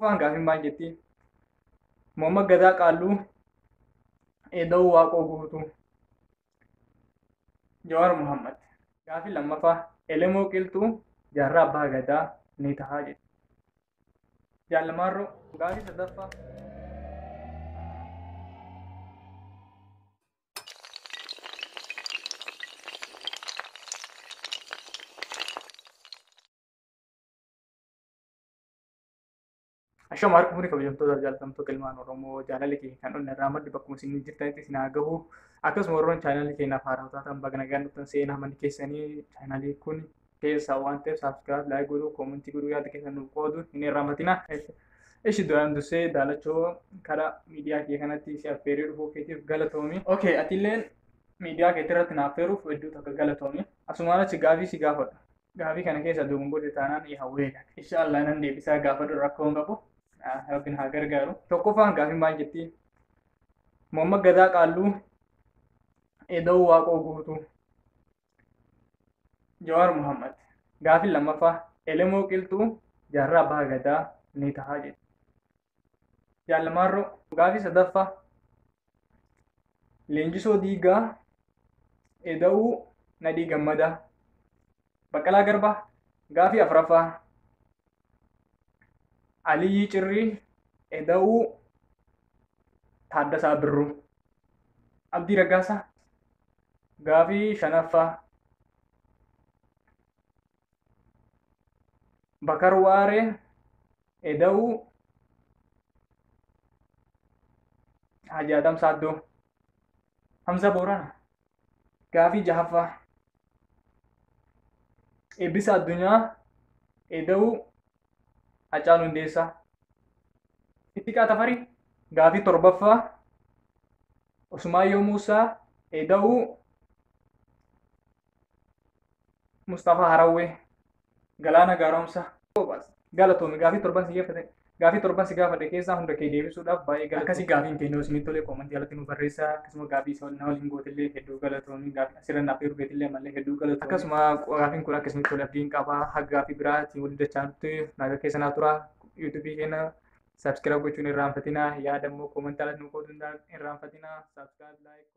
Waan gaafin maal jetti? Mohammad Gadaa Qaalluu Eda'uu Waaqoo guutuu Jawaar Muhammad gaafii lammaffaa Elemoo Qilxuu jaarraa abbaa gadaa ni tahaa jedhe. Jaalamaarroo gaafii sadaffaa Ashama harka furii kabajamtoota jaallatamtoota ilmaan Oromoo jaalala keenya kan onnee irraa maddi bakkuma isin jirtanitti isin haa gahu. Akkasuma warroon chaanaalii keenyaaf haaraa taatan baga nagaan dhuftan seenaa manni keessanii chaanaalii kun keessaa waan ta'eef saabskiraayib laayik godhuu koomentii godhuu yaada keessan nuuf qoodu hin irraanfatina. Ishi duraan dursee daalachoo karaa miidiyaa kee kanatti si affeeree dhufuu keetiif galatoomi. Okay, atilleen miidiyaa keetti irratti na affeeruuf hedduu takka galatoomi. Asumaan achi gaafii si gaafadha. Gaafii kana keessa dogongoorri taanaan hawweedha. Inshaallah nan deebisaa gaafadhu rakkoo hin qabu. Rabbiin haa gargaaru. Tokkoffaan gaafii maal jetti? Mohammad Gadaa Qaalluu Eda'uu Waaqoo guutuu Jawaar Muhammad gaafii lammaffaa Elemoo Qilxuu jaarraa abbaa gadaa ni tahaa jedhe. Jaalamaarroo gaafii sadaffaa Leenjisoo Diigaa Eda'uu Nadhii Gammadaa Baqqalaa Garbaa gaafii afuraffaa Aliyyi Cirrii Eda'uu Taaddasaa Birruu Abdii Raggaasaa gaafii shanaffaa Bakar Waaree Eda'uu Haji Adam Saaddoo Hamza Boorana gaafii jahaffaa Eebbisa Addunyaa Eda'uu Hacaaluu Hundeessaa Ittiqaa Tafarii gaafii torbaffaa Usmaayyoo Muusaa Eda'uu Mustafaa Harawwee Galaana Gaaromsaa galatoomi gaafii torban si gaafadhe keessaa hunda kee deebisuudhaaf baay'ee akkasii gaafiin keenya isinitti tolee koomentii alatti nu barreessaa. Akkasuma gaafii na waliin gootillee hedduu galatoomi gaafii asirra naaf eeru geetillee malee hedduu galatoomi. Akkasuma gaafiin kun akkasumatti tolee abdiin qabaa haga gaafii biraatiin waliin dachaanutti nagaa keessa naa tura. Yuutuubii keenya saabskiraayib gochuun irraanfatinaa yaada immoo koomentii alatti nu qooduun irraanfatinaa saabskiraayib laayik